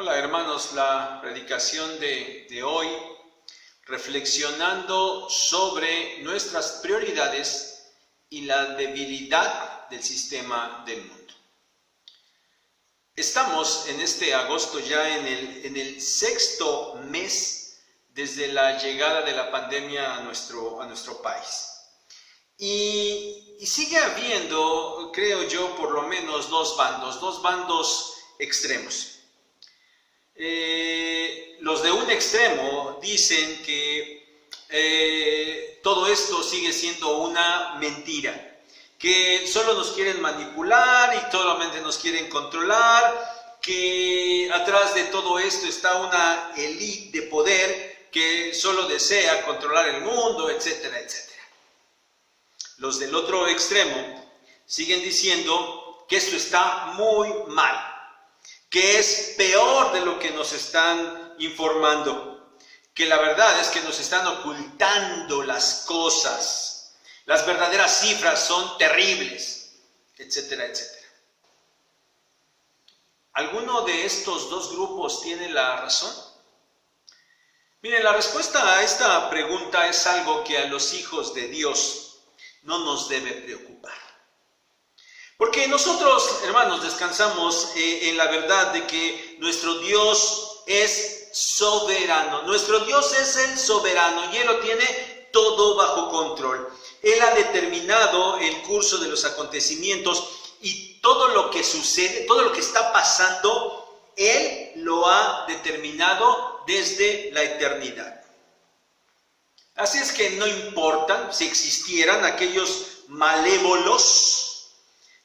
Hola hermanos, la predicación de hoy, reflexionando sobre nuestras prioridades y la debilidad del sistema del mundo. Estamos en este agosto ya en el sexto mes desde la llegada de la pandemia a nuestro país. Y sigue habiendo, creo yo, por lo menos dos bandos extremos. Los de un extremo dicen que todo esto sigue siendo una mentira, que solo nos quieren manipular y solamente nos quieren controlar, que atrás de todo esto está una élite de poder que solo desea controlar el mundo, etcétera, etcétera. Los del otro extremo siguen diciendo que esto está muy mal, que es peor de lo que nos están informando, que la verdad es que nos están ocultando las cosas, las verdaderas cifras son terribles, etcétera, etcétera. ¿Alguno de estos dos grupos tiene la razón? Miren, la respuesta a esta pregunta es algo que a los hijos de Dios no nos debe preocupar. Porque nosotros, hermanos, descansamos en la verdad de que nuestro Dios es soberano. Nuestro Dios es el soberano y Él lo tiene todo bajo control. Él ha determinado el curso de los acontecimientos y todo lo que sucede, todo lo que está pasando, Él lo ha determinado desde la eternidad. Así es que no importa si existieran aquellos malévolos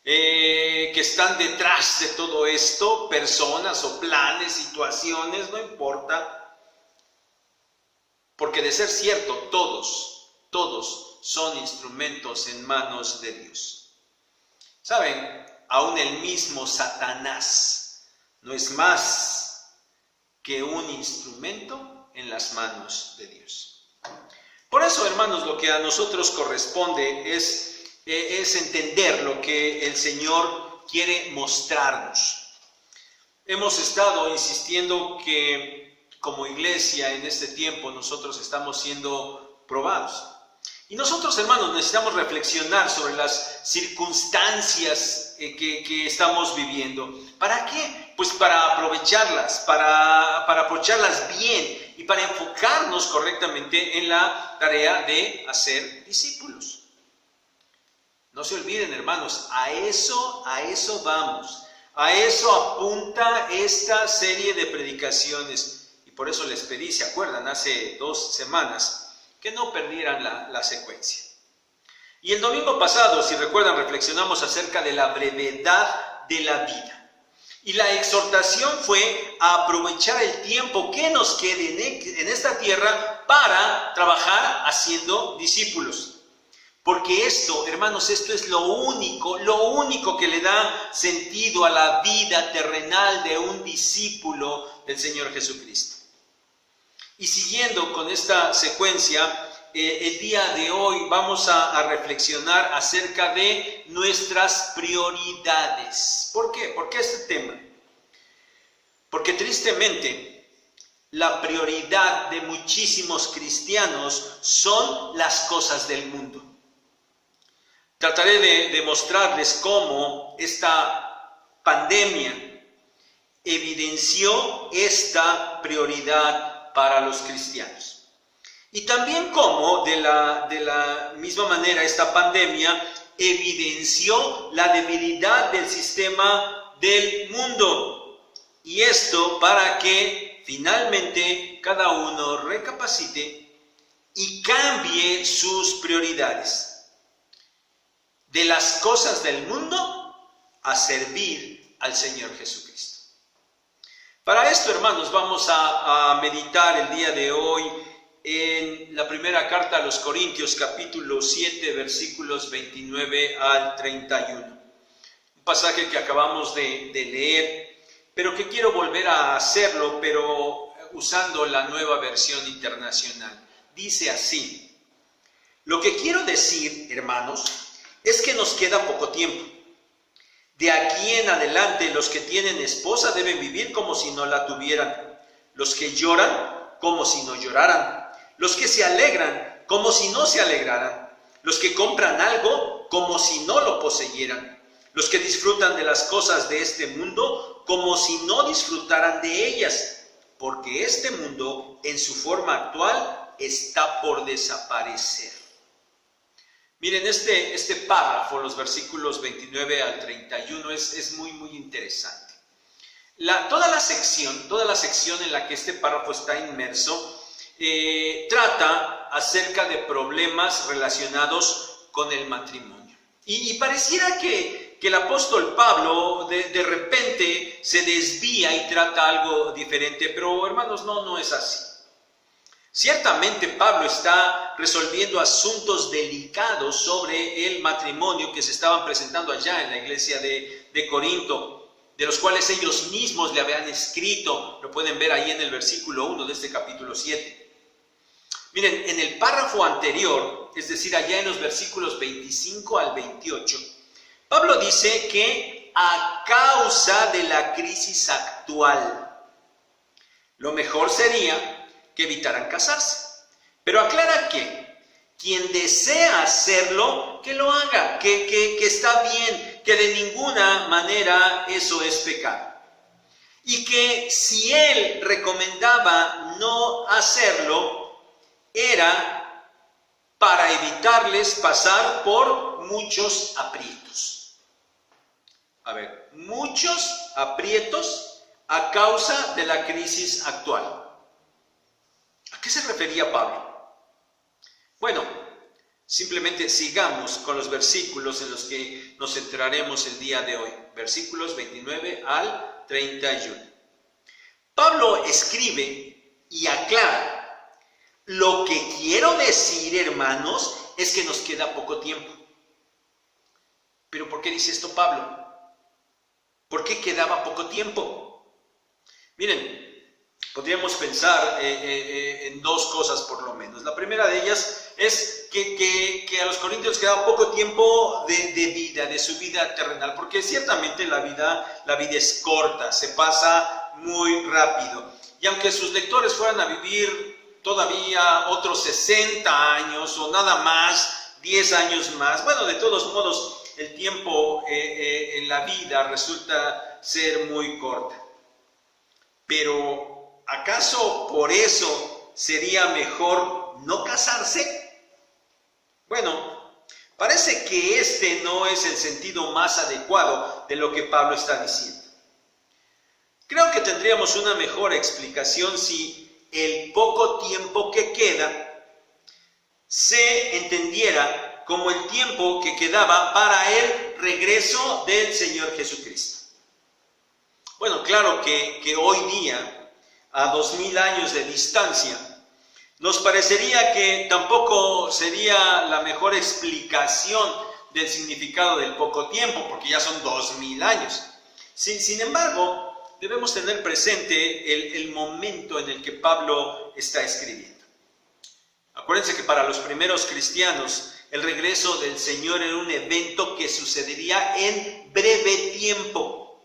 que están detrás de todo esto, personas o planes, situaciones, no importa, porque de ser cierto, todos son instrumentos en manos de Dios. ¿Saben? Aún el mismo Satanás no es más que un instrumento en las manos de Dios. Por eso, hermanos, lo que a nosotros corresponde es entender lo que el Señor quiere mostrarnos. Hemos estado insistiendo que como iglesia en este tiempo nosotros estamos siendo probados. Y nosotros, hermanos, necesitamos reflexionar sobre las circunstancias que estamos viviendo. ¿Para qué? Pues para aprovecharlas, para aprovecharlas bien y para enfocarnos correctamente en la tarea de hacer discípulos. No se olviden, hermanos, a eso vamos. A eso apunta esta serie de predicaciones. Y por eso les pedí, ¿se acuerdan? Hace 2 semanas, que no perdieran la secuencia. Y el domingo pasado, si recuerdan, reflexionamos acerca de la brevedad de la vida. Y la exhortación fue a aprovechar el tiempo que nos quede en esta tierra para trabajar haciendo discípulos. Porque esto, hermanos, esto es lo único que le da sentido a la vida terrenal de un discípulo del Señor Jesucristo. Y siguiendo con esta secuencia, el día de hoy vamos a reflexionar acerca de nuestras prioridades. ¿Por qué? ¿Por qué este tema? Porque tristemente, la prioridad de muchísimos cristianos son las cosas del mundo. Trataré de mostrarles cómo esta pandemia evidenció esta prioridad para los cristianos. Y también cómo de la misma manera esta pandemia evidenció la debilidad del sistema del mundo. Y esto para que finalmente cada uno recapacite y cambie sus prioridades. De las cosas del mundo a servir al Señor Jesucristo. Para esto, hermanos, vamos a meditar el día de hoy en la primera carta a los Corintios, capítulo 7, versículos 29 al 31. Un pasaje que acabamos de leer, pero que quiero volver a hacerlo, pero usando la nueva versión internacional. Dice así: lo que quiero decir, hermanos, es que nos queda poco tiempo. De aquí en adelante los que tienen esposa deben vivir como si no la tuvieran, los que lloran como si no lloraran, los que se alegran como si no se alegraran, los que compran algo como si no lo poseyeran, los que disfrutan de las cosas de este mundo como si no disfrutaran de ellas, porque este mundo en su forma actual está por desaparecer. Miren, este párrafo, los versículos 29 al 31, es muy interesante. Toda la sección en la que este párrafo está inmerso, trata acerca de problemas relacionados con el matrimonio. Y pareciera que el apóstol Pablo de repente se desvía y trata algo diferente, pero hermanos, no es así. Ciertamente Pablo está resolviendo asuntos delicados sobre el matrimonio que se estaban presentando allá en la iglesia de Corinto, de los cuales ellos mismos le habían escrito. Lo pueden ver ahí en el versículo 1 de este capítulo 7. Miren, en el párrafo anterior, es decir, allá en los versículos 25 al 28, Pablo dice que a causa de la crisis actual, lo mejor sería que evitaran casarse. Pero aclara que quien desea hacerlo, que lo haga, que está bien, que de ninguna manera eso es pecado. Y que si él recomendaba no hacerlo, era para evitarles pasar por muchos aprietos. A ver, muchos aprietos a causa de la crisis actual. ¿A qué se refería Pablo? Bueno, simplemente sigamos con los versículos en los que nos centraremos el día de hoy. Versículos 29 al 31. Pablo escribe y aclara: lo que quiero decir, hermanos, es que nos queda poco tiempo. ¿Pero por qué dice esto Pablo? ¿Por qué quedaba poco tiempo? Miren, podríamos pensar en dos cosas por lo menos. La primera de ellas es que a los corintios quedaba poco tiempo de vida, de su vida terrenal, porque ciertamente la vida es corta, se pasa muy rápido. Y aunque sus lectores fueran a vivir todavía otros 60 años o nada más, 10 años más, bueno, de todos modos el tiempo en la vida resulta ser muy corta. Pero ¿acaso por eso sería mejor no casarse? Bueno, parece que este no es el sentido más adecuado de lo que Pablo está diciendo. Creo que tendríamos una mejor explicación si el poco tiempo que queda se entendiera como el tiempo que quedaba para el regreso del Señor Jesucristo. Bueno, claro que hoy día, a 2000 años de distancia, nos parecería que tampoco sería la mejor explicación del significado del poco tiempo, porque ya son 2000 años. Sin embargo, debemos tener presente el momento en el que Pablo está escribiendo. Acuérdense que para los primeros cristianos, el regreso del Señor era un evento que sucedería en breve tiempo,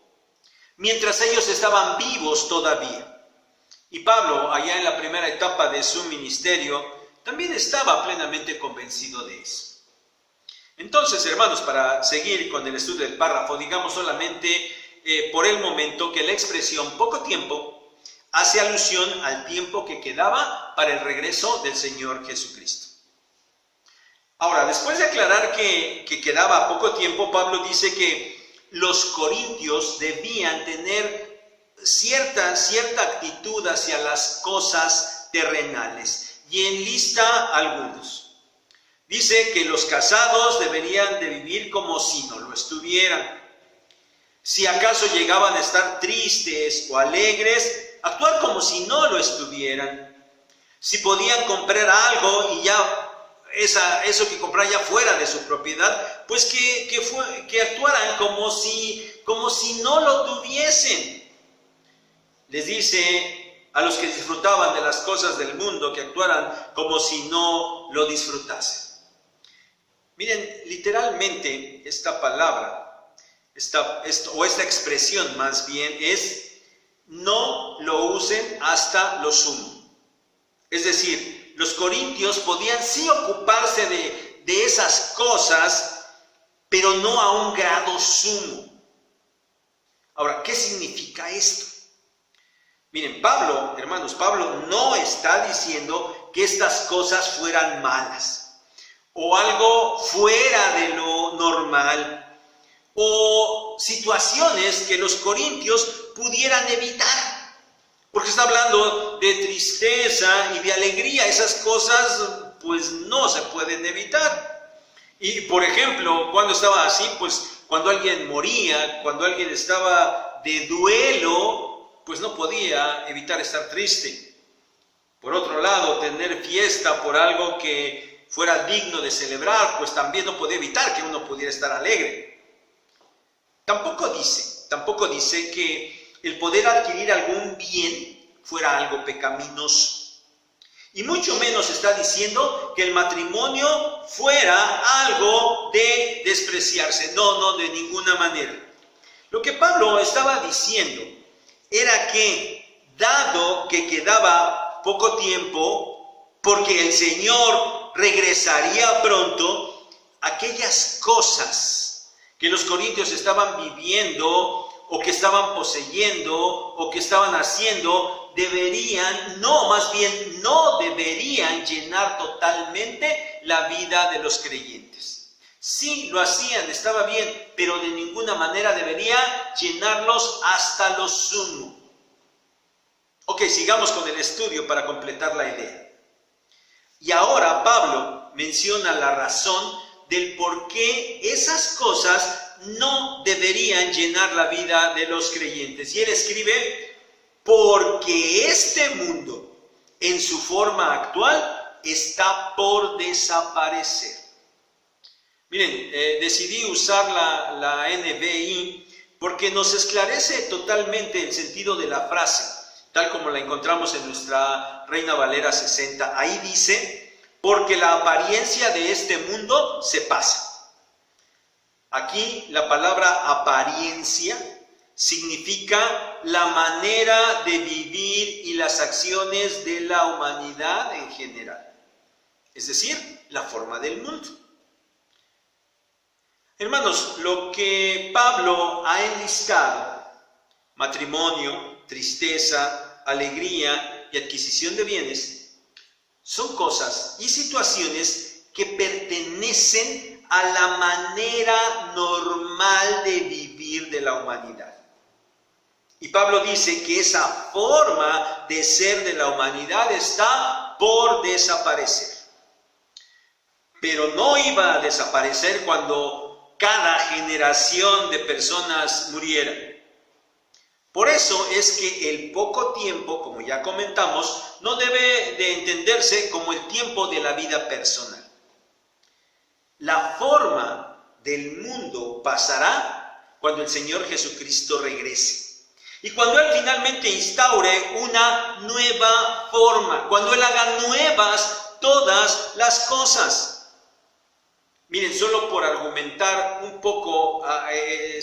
mientras ellos estaban vivos todavía. Y Pablo, allá en la primera etapa de su ministerio, también estaba plenamente convencido de eso. Entonces, hermanos, para seguir con el estudio del párrafo, digamos solamente por el momento que la expresión poco tiempo hace alusión al tiempo que quedaba para el regreso del Señor Jesucristo. Ahora, después de aclarar que quedaba poco tiempo, Pablo dice que los corintios debían tener cierta actitud hacia las cosas terrenales, y enlista algunos. Dice que los casados deberían de vivir como si no lo estuvieran. Si acaso llegaban a estar tristes o alegres, actuar como si no lo estuvieran. Si podían comprar algo y ya eso que compraran ya fuera de su propiedad, pues que actuaran como si no lo tuviesen. Les dice a los que disfrutaban de las cosas del mundo que actuaran como si no lo disfrutasen. Miren, literalmente esta palabra esta expresión más bien es: no lo usen hasta lo sumo. Es decir, los corintios podían sí ocuparse de esas cosas, pero no a un grado sumo. Ahora, ¿qué significa esto? Miren, Pablo, hermanos, Pablo no está diciendo que estas cosas fueran malas o algo fuera de lo normal o situaciones que los corintios pudieran evitar, porque está hablando de tristeza y de alegría. Esas cosas pues no se pueden evitar. Y por ejemplo, cuando estaba así, pues cuando alguien moría, cuando alguien estaba de duelo, pues no podía evitar estar triste. Por otro lado, tener fiesta por algo que fuera digno de celebrar, pues también no podía evitar que uno pudiera estar alegre. Tampoco dice que el poder adquirir algún bien fuera algo pecaminoso. Y mucho menos está diciendo que el matrimonio fuera algo de despreciarse. No, de ninguna manera. Lo que Pablo estaba diciendo era que, dado que quedaba poco tiempo, porque el Señor regresaría pronto, aquellas cosas que los corintios estaban viviendo, o que estaban poseyendo, o que estaban haciendo, no deberían llenar totalmente la vida de los creyentes. Sí, lo hacían, estaba bien, pero de ninguna manera debería llenarlos hasta lo sumo. Ok, sigamos con el estudio para completar la idea. Y ahora Pablo menciona la razón del por qué esas cosas no deberían llenar la vida de los creyentes. Y él escribe: porque este mundo, en su forma actual, está por desaparecer. Miren, decidí usar la NBI porque nos esclarece totalmente el sentido de la frase, tal como la encontramos en nuestra Reina Valera 60. Ahí dice: porque la apariencia de este mundo se pasa. Aquí la palabra apariencia significa la manera de vivir y las acciones de la humanidad en general, es decir, la forma del mundo. Hermanos, lo que Pablo ha enlistado, matrimonio, tristeza, alegría y adquisición de bienes, son cosas y situaciones que pertenecen a la manera normal de vivir de la humanidad. Y Pablo dice que esa forma de ser de la humanidad está por desaparecer. Pero no iba a desaparecer cuando cada generación de personas muriera. Por eso es que el poco tiempo, como ya comentamos, no debe de entenderse como el tiempo de la vida personal. La forma del mundo pasará cuando el Señor Jesucristo regrese. Y cuando Él finalmente instaure una nueva forma, cuando Él haga nuevas todas las cosas. Miren, solo por argumentar un poco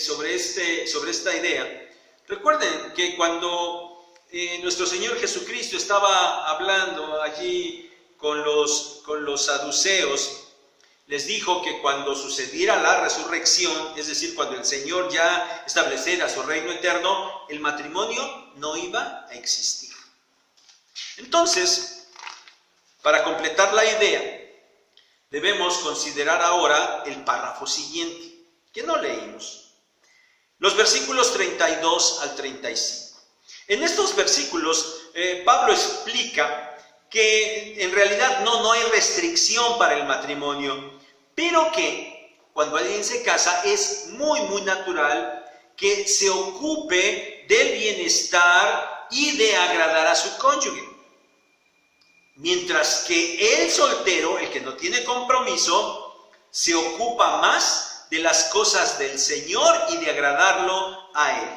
sobre esta idea, recuerden que cuando nuestro Señor Jesucristo estaba hablando allí con los saduceos, les dijo que cuando sucediera la resurrección, es decir, cuando el Señor ya estableciera su reino eterno, el matrimonio no iba a existir. Entonces, para completar la idea, debemos considerar ahora el párrafo siguiente, que no leímos. Los versículos 32 al 35. En estos versículos, Pablo explica que en realidad no hay restricción para el matrimonio, pero que cuando alguien se casa es muy natural que se ocupe del bienestar y de agradar a su cónyuge. Mientras que el soltero, el que no tiene compromiso, se ocupa más de las cosas del Señor y de agradarlo a Él.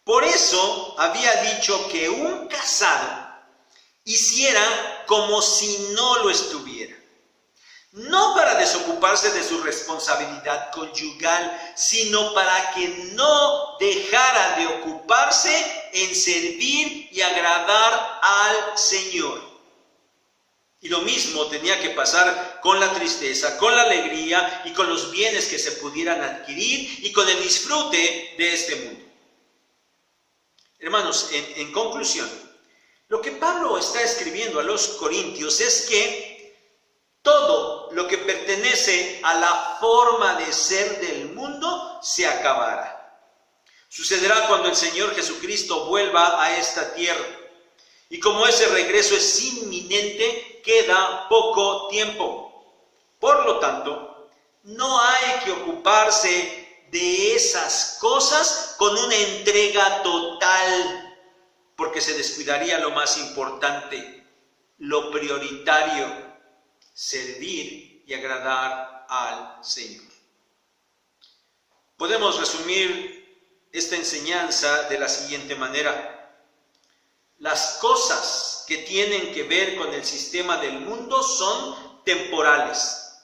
Por eso había dicho que un casado hiciera como si no lo estuviera. no para desocuparse de su responsabilidad conyugal, sino para que no dejara de ocuparse en servir y agradar al Señor. Y lo mismo tenía que pasar con la tristeza, con la alegría y con los bienes que se pudieran adquirir y con el disfrute de este mundo. Hermanos, en conclusión, lo que Pablo está escribiendo a los corintios es que todo lo que pertenece a la forma de ser del mundo se acabará. Sucederá cuando el Señor Jesucristo vuelva a esta tierra. Y como ese regreso es inminente, queda poco tiempo. Por lo tanto, no hay que ocuparse de esas cosas con una entrega total, porque se descuidaría lo más importante, lo prioritario: servir y agradar al Señor. Podemos resumir esta enseñanza de la siguiente manera: las cosas que tienen que ver con el sistema del mundo son temporales,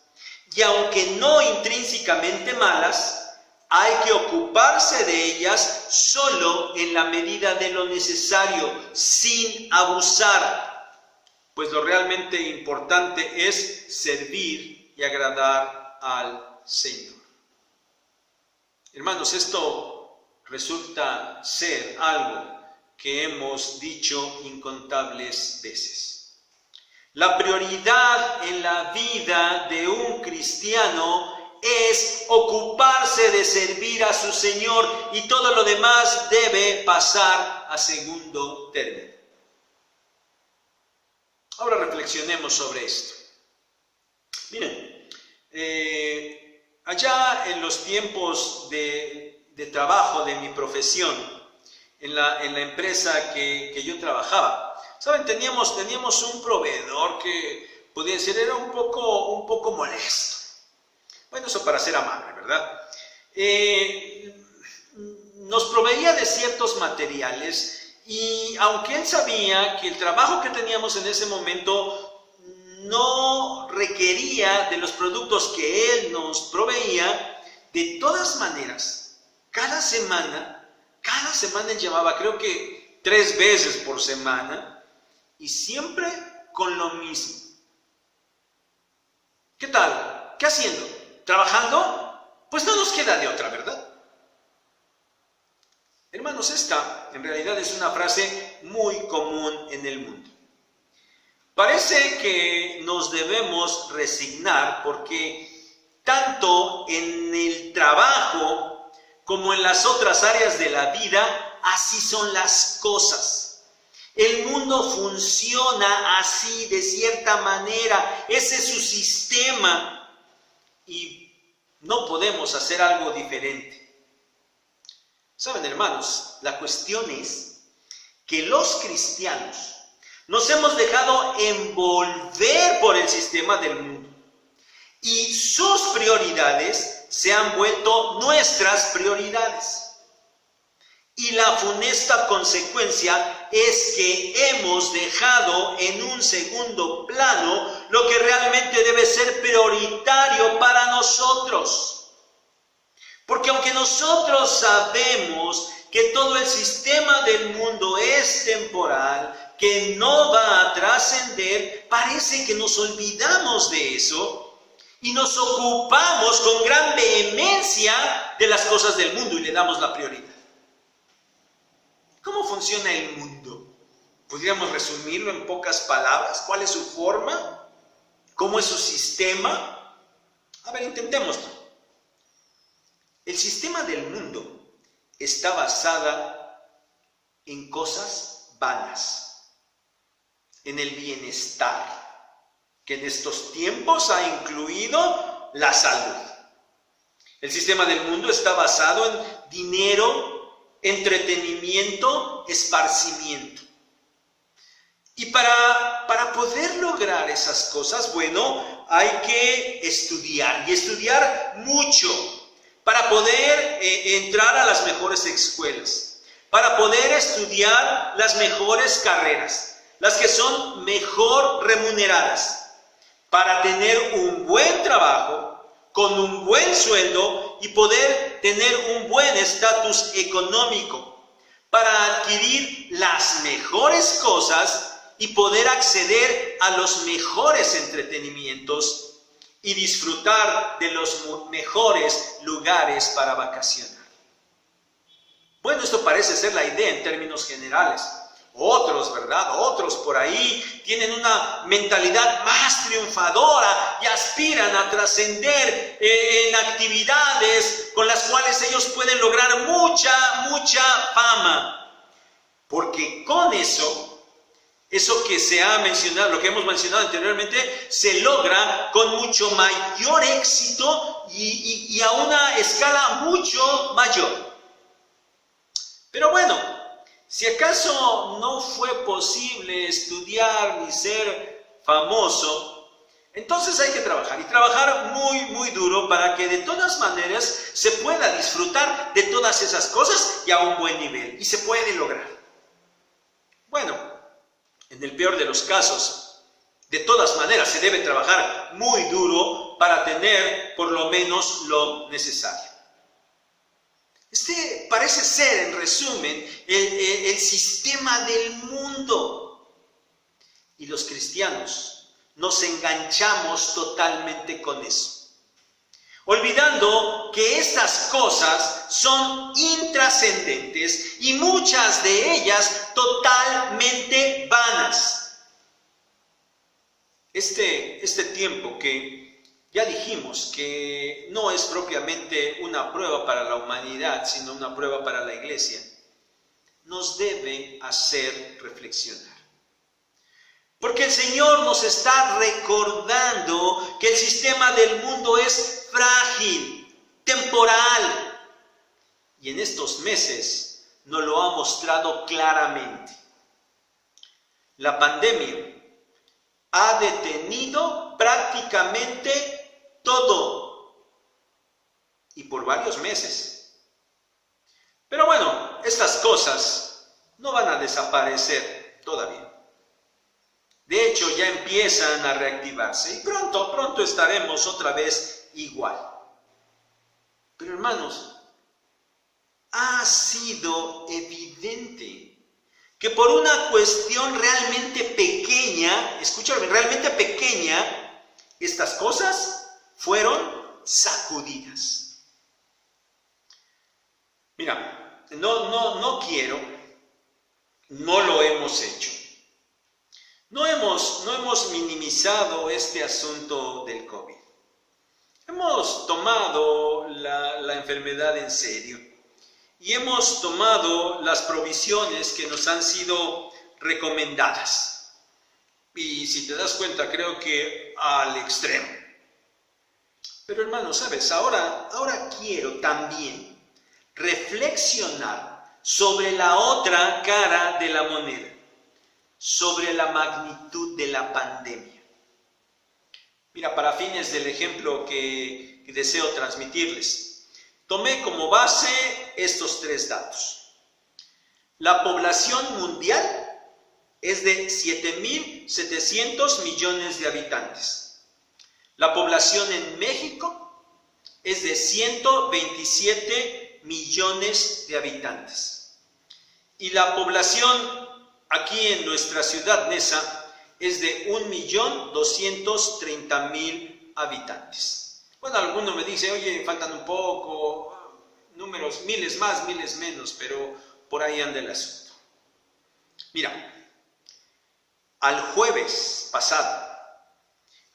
y aunque no intrínsecamente malas, hay que ocuparse de ellas solo en la medida de lo necesario, sin abusar, pues lo realmente importante es servir y agradar al Señor. Hermanos, esto resulta ser algo que hemos dicho incontables veces. La prioridad en la vida de un cristiano es ocuparse de servir a su Señor, y todo lo demás debe pasar a segundo término. Ahora reflexionemos sobre esto. Miren, allá en los tiempos de trabajo de mi profesión, en la empresa que yo trabajaba, ¿saben? Teníamos un proveedor que podía decir era un poco molesto. Bueno, eso para ser amable, ¿verdad? Nos proveía de ciertos materiales, y aunque él sabía que el trabajo que teníamos en ese momento no requería de los productos que él nos proveía, de todas maneras, cada semana él llamaba, creo que 3 veces por semana, y siempre con lo mismo. ¿Qué tal? ¿Qué haciendo? ¿Trabajando? Pues no nos queda de otra, ¿verdad? Hermanos, esta en realidad es una frase muy común en el mundo. Parece que nos debemos resignar, porque tanto en el trabajo como en las otras áreas de la vida, así son las cosas. El mundo funciona así, de cierta manera. Ese es su sistema, y no podemos hacer algo diferente. Saben, hermanos, la cuestión es que los cristianos nos hemos dejado envolver por el sistema del mundo, y sus prioridades se han vuelto nuestras prioridades. Y la funesta consecuencia es que hemos dejado en un segundo plano lo que realmente debe ser prioritario para nosotros. Porque aunque nosotros sabemos que todo el sistema del mundo es temporal, que no va a trascender, parece que nos olvidamos de eso y nos ocupamos con gran vehemencia de las cosas del mundo y le damos la prioridad. ¿Cómo funciona el mundo? ¿Podríamos resumirlo en pocas palabras? ¿Cuál es su forma? ¿Cómo es su sistema? A ver, intentémoslo. El sistema del mundo está basado en cosas vanas, en el bienestar, que en estos tiempos ha incluido la salud. El sistema del mundo está basado en dinero, entretenimiento, esparcimiento. Y para poder lograr esas cosas, bueno, hay que estudiar, y estudiar mucho, para poder entrar a las mejores escuelas, para poder estudiar las mejores carreras, las que son mejor remuneradas. para tener un buen trabajo, con un buen sueldo y poder tener un buen estatus económico, para adquirir las mejores cosas y poder acceder a los mejores entretenimientos y disfrutar de los mejores lugares para vacacionar. Bueno, esto parece ser la idea en términos generales. Otros, ¿verdad? Otros por ahí tienen una mentalidad más triunfadora y aspiran a trascender en actividades con las cuales ellos pueden lograr mucha fama. Porque con eso que se ha mencionado, lo que hemos mencionado anteriormente, se logra con mucho mayor éxito y a una escala mucho mayor. Pero bueno, si acaso no fue posible estudiar ni ser famoso, entonces hay que trabajar y trabajar muy duro para que de todas maneras se pueda disfrutar de todas esas cosas y a un buen nivel. Y se puede lograr. Bueno, en el peor de los casos, de todas maneras se debe trabajar muy duro para tener por lo menos lo necesario. Este parece ser, en resumen, el sistema del mundo. Y los cristianos nos enganchamos totalmente con eso, olvidando que estas cosas son intrascendentes y muchas de ellas totalmente vanas. Este tiempo que ya dijimos que no es propiamente una prueba para la humanidad, sino una prueba para la iglesia, nos debe hacer reflexionar. Porque el Señor nos está recordando que el sistema del mundo es frágil, temporal, y en estos meses nos lo ha mostrado claramente. La pandemia ha detenido prácticamente todo, y por varios meses. Pero bueno, estas cosas no van a desaparecer todavía. De hecho, ya empiezan a reactivarse y pronto estaremos otra vez igual. Pero hermanos, ha sido evidente que por una cuestión realmente pequeña, escúchame, realmente pequeña, estas cosas fueron sacudidas. Mira, no lo hemos hecho. No hemos minimizado este asunto del COVID. Hemos tomado la enfermedad en serio y hemos tomado las provisiones que nos han sido recomendadas. Y si te das cuenta, creo que al extremo. Pero hermano, ¿sabes? Ahora quiero también reflexionar sobre la otra cara de la moneda, sobre la magnitud de la pandemia. Mira, para fines del ejemplo que deseo transmitirles, tomé como base estos 3 datos. La población mundial es de 7.700 millones de habitantes. La población en México es de 127 millones de habitantes. Y la población aquí en nuestra ciudad Neza es de 1.230.000 habitantes. Bueno, alguno me dice, oye, faltan un poco, números, miles más, miles menos, pero por ahí anda el asunto. Mira, al jueves pasado,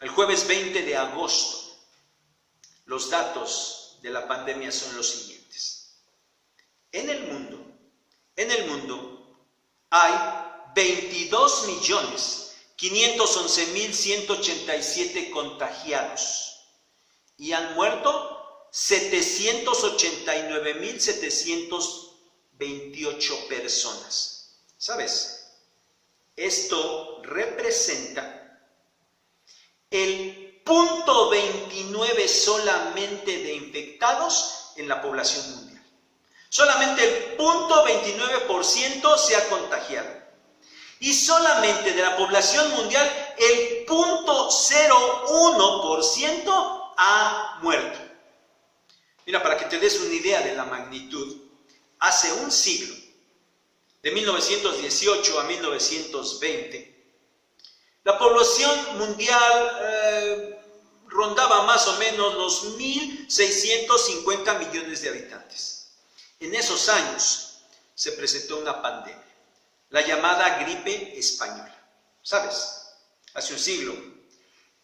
el jueves 20 de agosto, los datos de la pandemia son los siguientes. En el mundo hay 22.511.187 contagiados y han muerto 789.728 personas. ¿Sabes? Esto representa el 0.29 solamente de infectados en la población mundial. Solamente el 0.29% se ha contagiado. Y solamente de la población mundial, el 0.01% ha muerto. Mira, para que te des una idea de la magnitud, hace un siglo, de 1918 a 1920, la población mundial rondaba más o menos los 1.650 millones de habitantes. En esos años se presentó una pandemia, la llamada gripe española. ¿Sabes? Hace un siglo,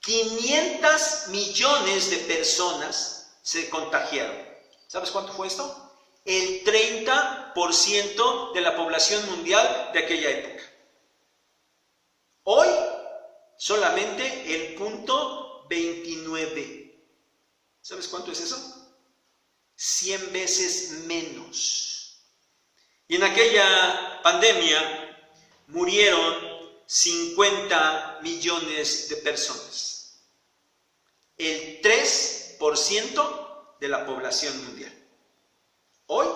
500 millones de personas se contagiaron. ¿Sabes cuánto fue esto? El 30% de la población mundial de aquella época. Hoy, solamente el 0.29. ¿Sabes cuánto es eso? 100 veces menos. Y en aquella pandemia murieron 50 millones de personas. El 3% de la población mundial. Hoy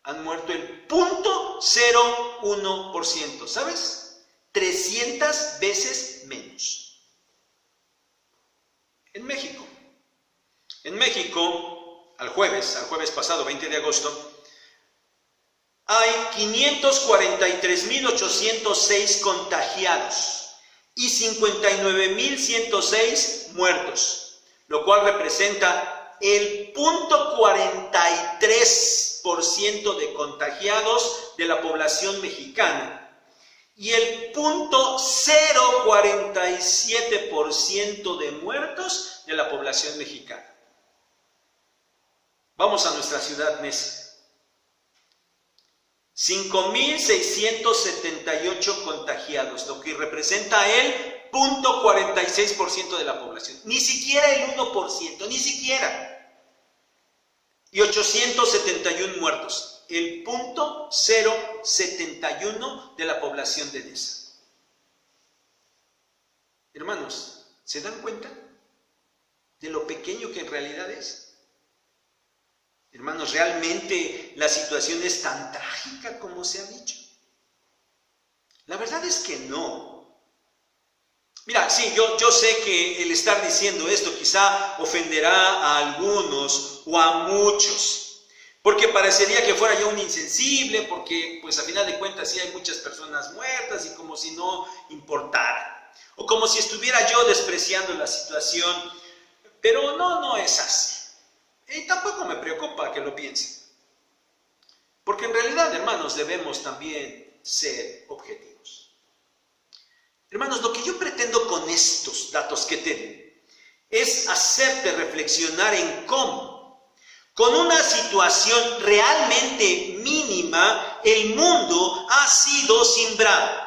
han muerto el 0.01%. ¿Sabes? 300 veces menos. En México, al jueves pasado, 20 de agosto, hay 543.806 contagiados y 59.106 muertos, lo cual representa el 0.43% de contagiados de la población mexicana y el 0.047% de muertos de la población mexicana. Vamos a nuestra ciudad Neza. 5.678 contagiados, lo que representa el 0.46% de la población. Ni siquiera el 1%, ni siquiera. Y 871 muertos, el 0.071 de la población de Neza. Hermanos, ¿se dan cuenta de lo pequeño que en realidad es? Hermanos, ¿realmente la situación es tan trágica como se ha dicho? La verdad es que no. Mira, sí, yo sé que el estar diciendo esto quizá ofenderá a algunos o a muchos, porque parecería que fuera yo un insensible, porque pues a final de cuentas sí hay muchas personas muertas y como si no importara, o como si estuviera yo despreciando la situación, pero no es así. Y tampoco me preocupa que lo piensen. Porque en realidad, hermanos, debemos también ser objetivos. Hermanos, lo que yo pretendo con estos datos que te doy es hacerte reflexionar en cómo, con una situación realmente mínima, el mundo ha sido simbrado.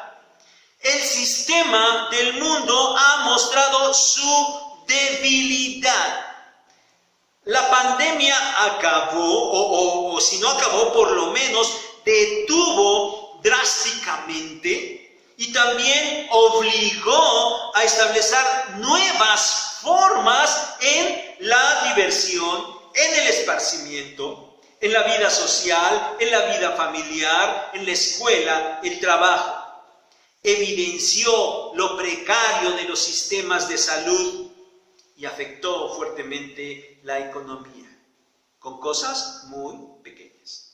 El sistema del mundo ha mostrado su debilidad. La pandemia acabó, o si no acabó, por lo menos detuvo drásticamente y también obligó a establecer nuevas formas en la diversión, en el esparcimiento, en la vida social, en la vida familiar, en la escuela, el trabajo. Evidenció lo precario de los sistemas de salud y afectó fuertemente la economía, con cosas muy pequeñas.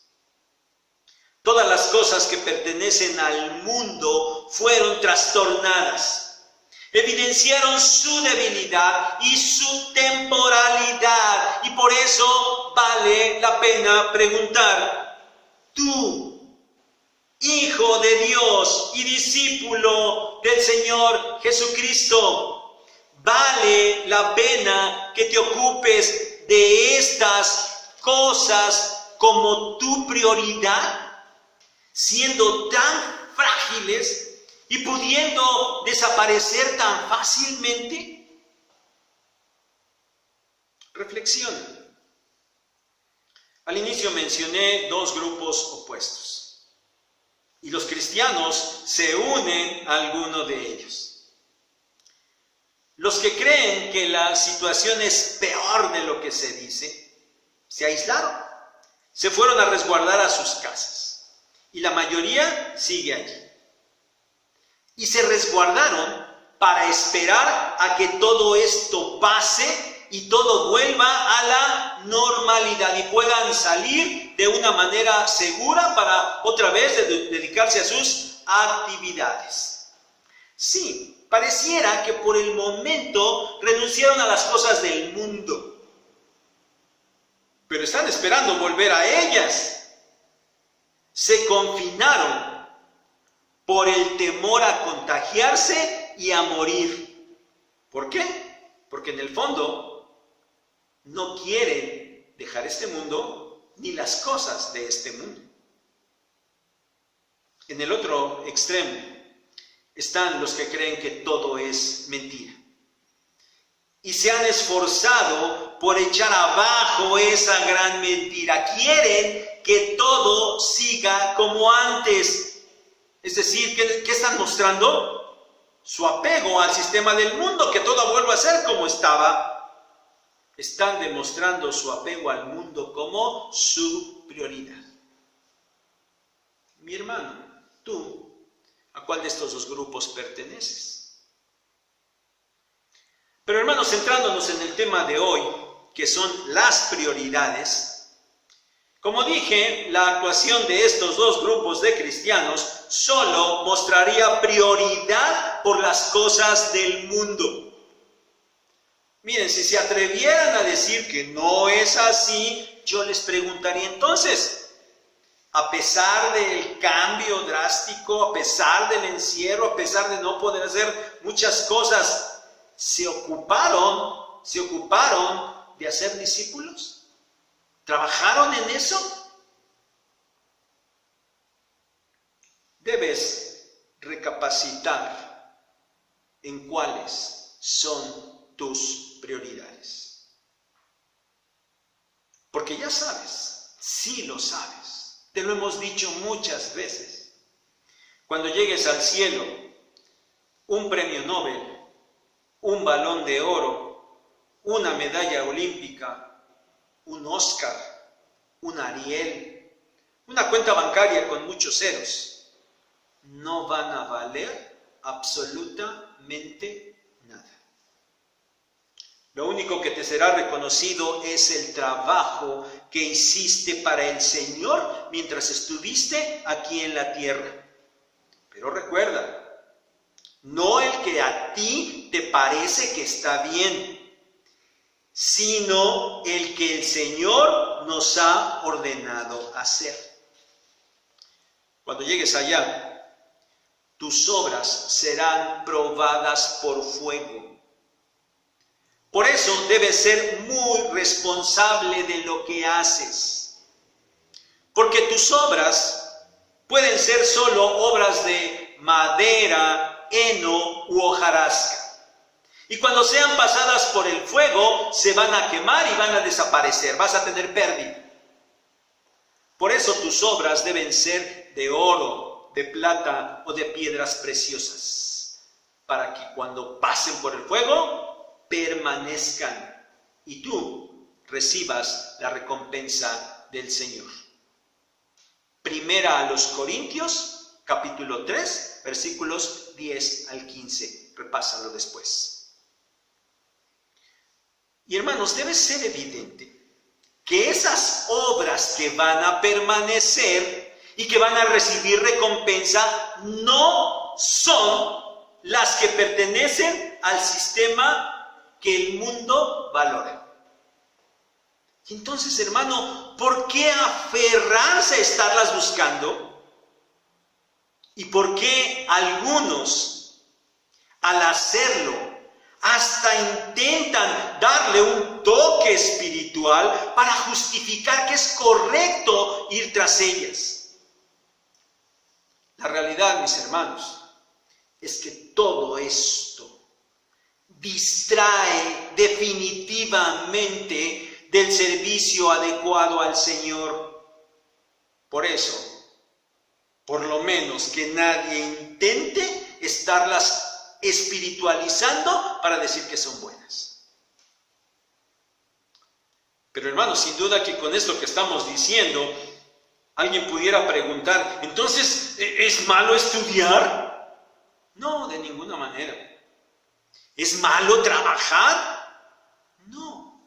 Todas las cosas que pertenecen al mundo fueron trastornadas, evidenciaron su debilidad y su temporalidad, y por eso vale la pena preguntar: tú, hijo de Dios y discípulo del Señor Jesucristo, ¿vale la pena que te ocupes de estas cosas como tu prioridad, siendo tan frágiles y pudiendo desaparecer tan fácilmente? Reflexiona. Al inicio mencioné dos grupos opuestos, y los cristianos se unen a alguno de ellos. Los que creen que la situación es peor de lo que se dice, se aislaron, se fueron a resguardar a sus casas, y la mayoría sigue allí. Y se resguardaron para esperar a que todo esto pase y todo vuelva a la normalidad y puedan salir de una manera segura para otra vez dedicarse a sus actividades. Sí, pareciera que por el momento renunciaron a las cosas del mundo, pero están esperando volver a ellas. Se confinaron por el temor a contagiarse y a morir. ¿Por qué? Porque en el fondo no quieren dejar este mundo ni las cosas de este mundo. En el otro extremo están los que creen que todo es mentira y se han esforzado por echar abajo esa gran mentira. Quieren que todo siga como antes. Es decir, ¿qué están mostrando? Su apego al sistema del mundo, que todo vuelva a ser como estaba. Están demostrando su apego al mundo como su prioridad. Mi hermano, ¿tú a cuál de estos dos grupos perteneces? Pero hermanos, centrándonos en el tema de hoy, que son las prioridades, como dije, la actuación de estos dos grupos de cristianos solo mostraría prioridad por las cosas del mundo. Miren, si se atrevieran a decir que no es así, yo les preguntaría entonces, a pesar del cambio drástico, a pesar del encierro, a pesar de no poder hacer muchas cosas, ¿se ocuparon de hacer discípulos? ¿Trabajaron en eso? Debes recapacitar en cuáles son tus prioridades. Porque ya sabes, sí lo sabes, te lo hemos dicho muchas veces. Cuando llegues al cielo, un premio Nobel, un balón de oro, una medalla olímpica, un Oscar, un Ariel, una cuenta bancaria con muchos ceros, no van a valer absolutamente nada. Lo único que te será reconocido es el trabajo que hiciste para el Señor mientras estuviste aquí en la tierra. Pero recuerda, no el que a ti te parece que está bien, sino el que el Señor nos ha ordenado hacer. Cuando llegues allá, tus obras serán probadas por fuego. Por eso debes ser muy responsable de lo que haces. Porque tus obras pueden ser solo obras de madera, heno u hojarasca. Y cuando sean pasadas por el fuego, se van a quemar y van a desaparecer. Vas a tener pérdida. Por eso tus obras deben ser de oro, de plata o de piedras preciosas. Para que cuando pasen por el fuego, permanezcan y tú recibas la recompensa del Señor. Primera a los Corintios, capítulo 3, versículos 10 al 15. Repásalo después. Y hermanos, debe ser evidente que esas obras que van a permanecer y que van a recibir recompensa no son las que pertenecen al sistema que el mundo valora. Y entonces, hermano, ¿por qué aferrarse a estarlas buscando? ¿Y por qué algunos, al hacerlo, hasta intentan darle un toque espiritual para justificar que es correcto ir tras ellas? La realidad, mis hermanos, es que todo esto distrae definitivamente del servicio adecuado al Señor. Por eso, por lo menos que nadie intente estarlas espiritualizando para decir que son buenas. Pero hermanos, sin duda que con esto que estamos diciendo, alguien pudiera preguntar, ¿entonces es malo estudiar? No, de ninguna manera. ¿Es malo trabajar? No.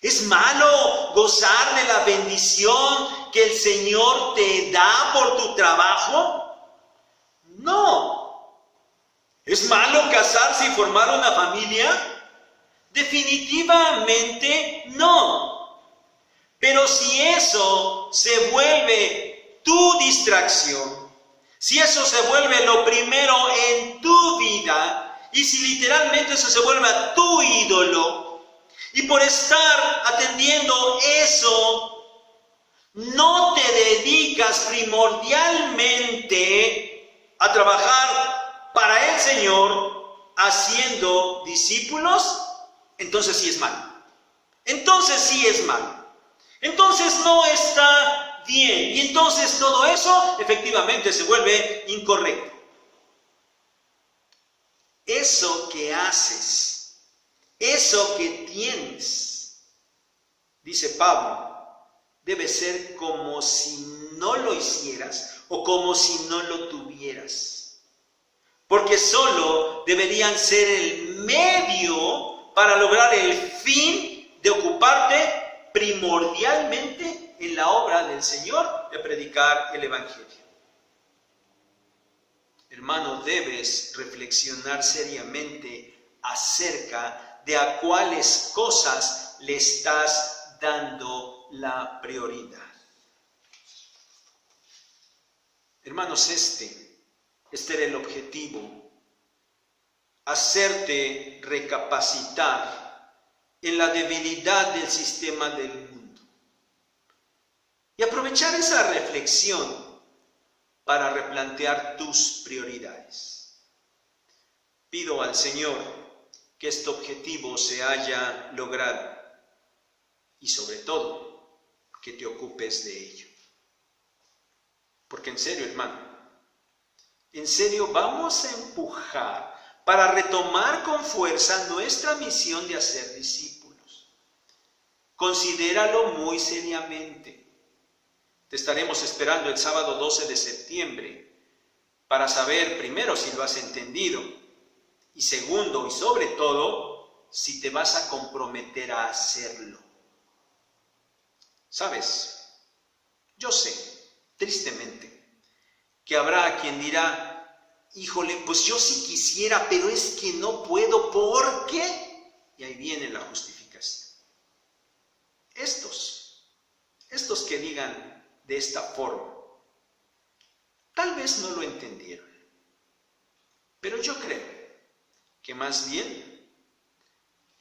¿Es malo gozar de la bendición que el Señor te da por tu trabajo? No. ¿Es malo casarse y formar una familia? Definitivamente no. Pero si eso se vuelve tu distracción, si eso se vuelve lo primero en tu vida, y si literalmente eso se vuelve a tu ídolo, y por estar atendiendo eso, no te dedicas primordialmente a trabajar para el Señor haciendo discípulos, entonces sí es malo. Entonces sí es malo. Entonces no está bien. Y entonces todo eso efectivamente se vuelve incorrecto. Eso que haces, eso que tienes, dice Pablo, debe ser como si no lo hicieras o como si no lo tuvieras. Porque solo deberían ser el medio para lograr el fin de ocuparte primordialmente en la obra del Señor de predicar el Evangelio. Hermano, debes reflexionar seriamente acerca de a cuáles cosas le estás dando la prioridad. Hermanos, este era el objetivo. Hacerte recapacitar en la debilidad del sistema del mundo. Y aprovechar esa reflexión para replantear tus prioridades. Pido al Señor que este objetivo se haya logrado y sobre todo que te ocupes de ello. Porque en serio, hermano, en serio vamos a empujar para retomar con fuerza nuestra misión de hacer discípulos. Considéralo muy seriamente. Te estaremos esperando el sábado 12 de septiembre para saber primero si lo has entendido y segundo y sobre todo si te vas a comprometer a hacerlo. ¿Sabes? Yo sé, tristemente, que habrá quien dirá: híjole, pues yo sí quisiera, pero es que no puedo, ¿por qué? Y ahí viene la justificación. Estos que digan de esta forma, tal vez no lo entendieron, pero yo creo que más bien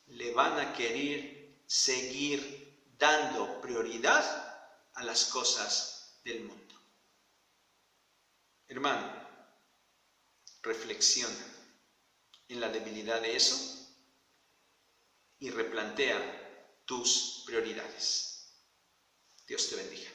le van a querer seguir dando prioridad a las cosas del mundo. Hermano, reflexiona en la debilidad de eso y replantea tus prioridades. Dios te bendiga.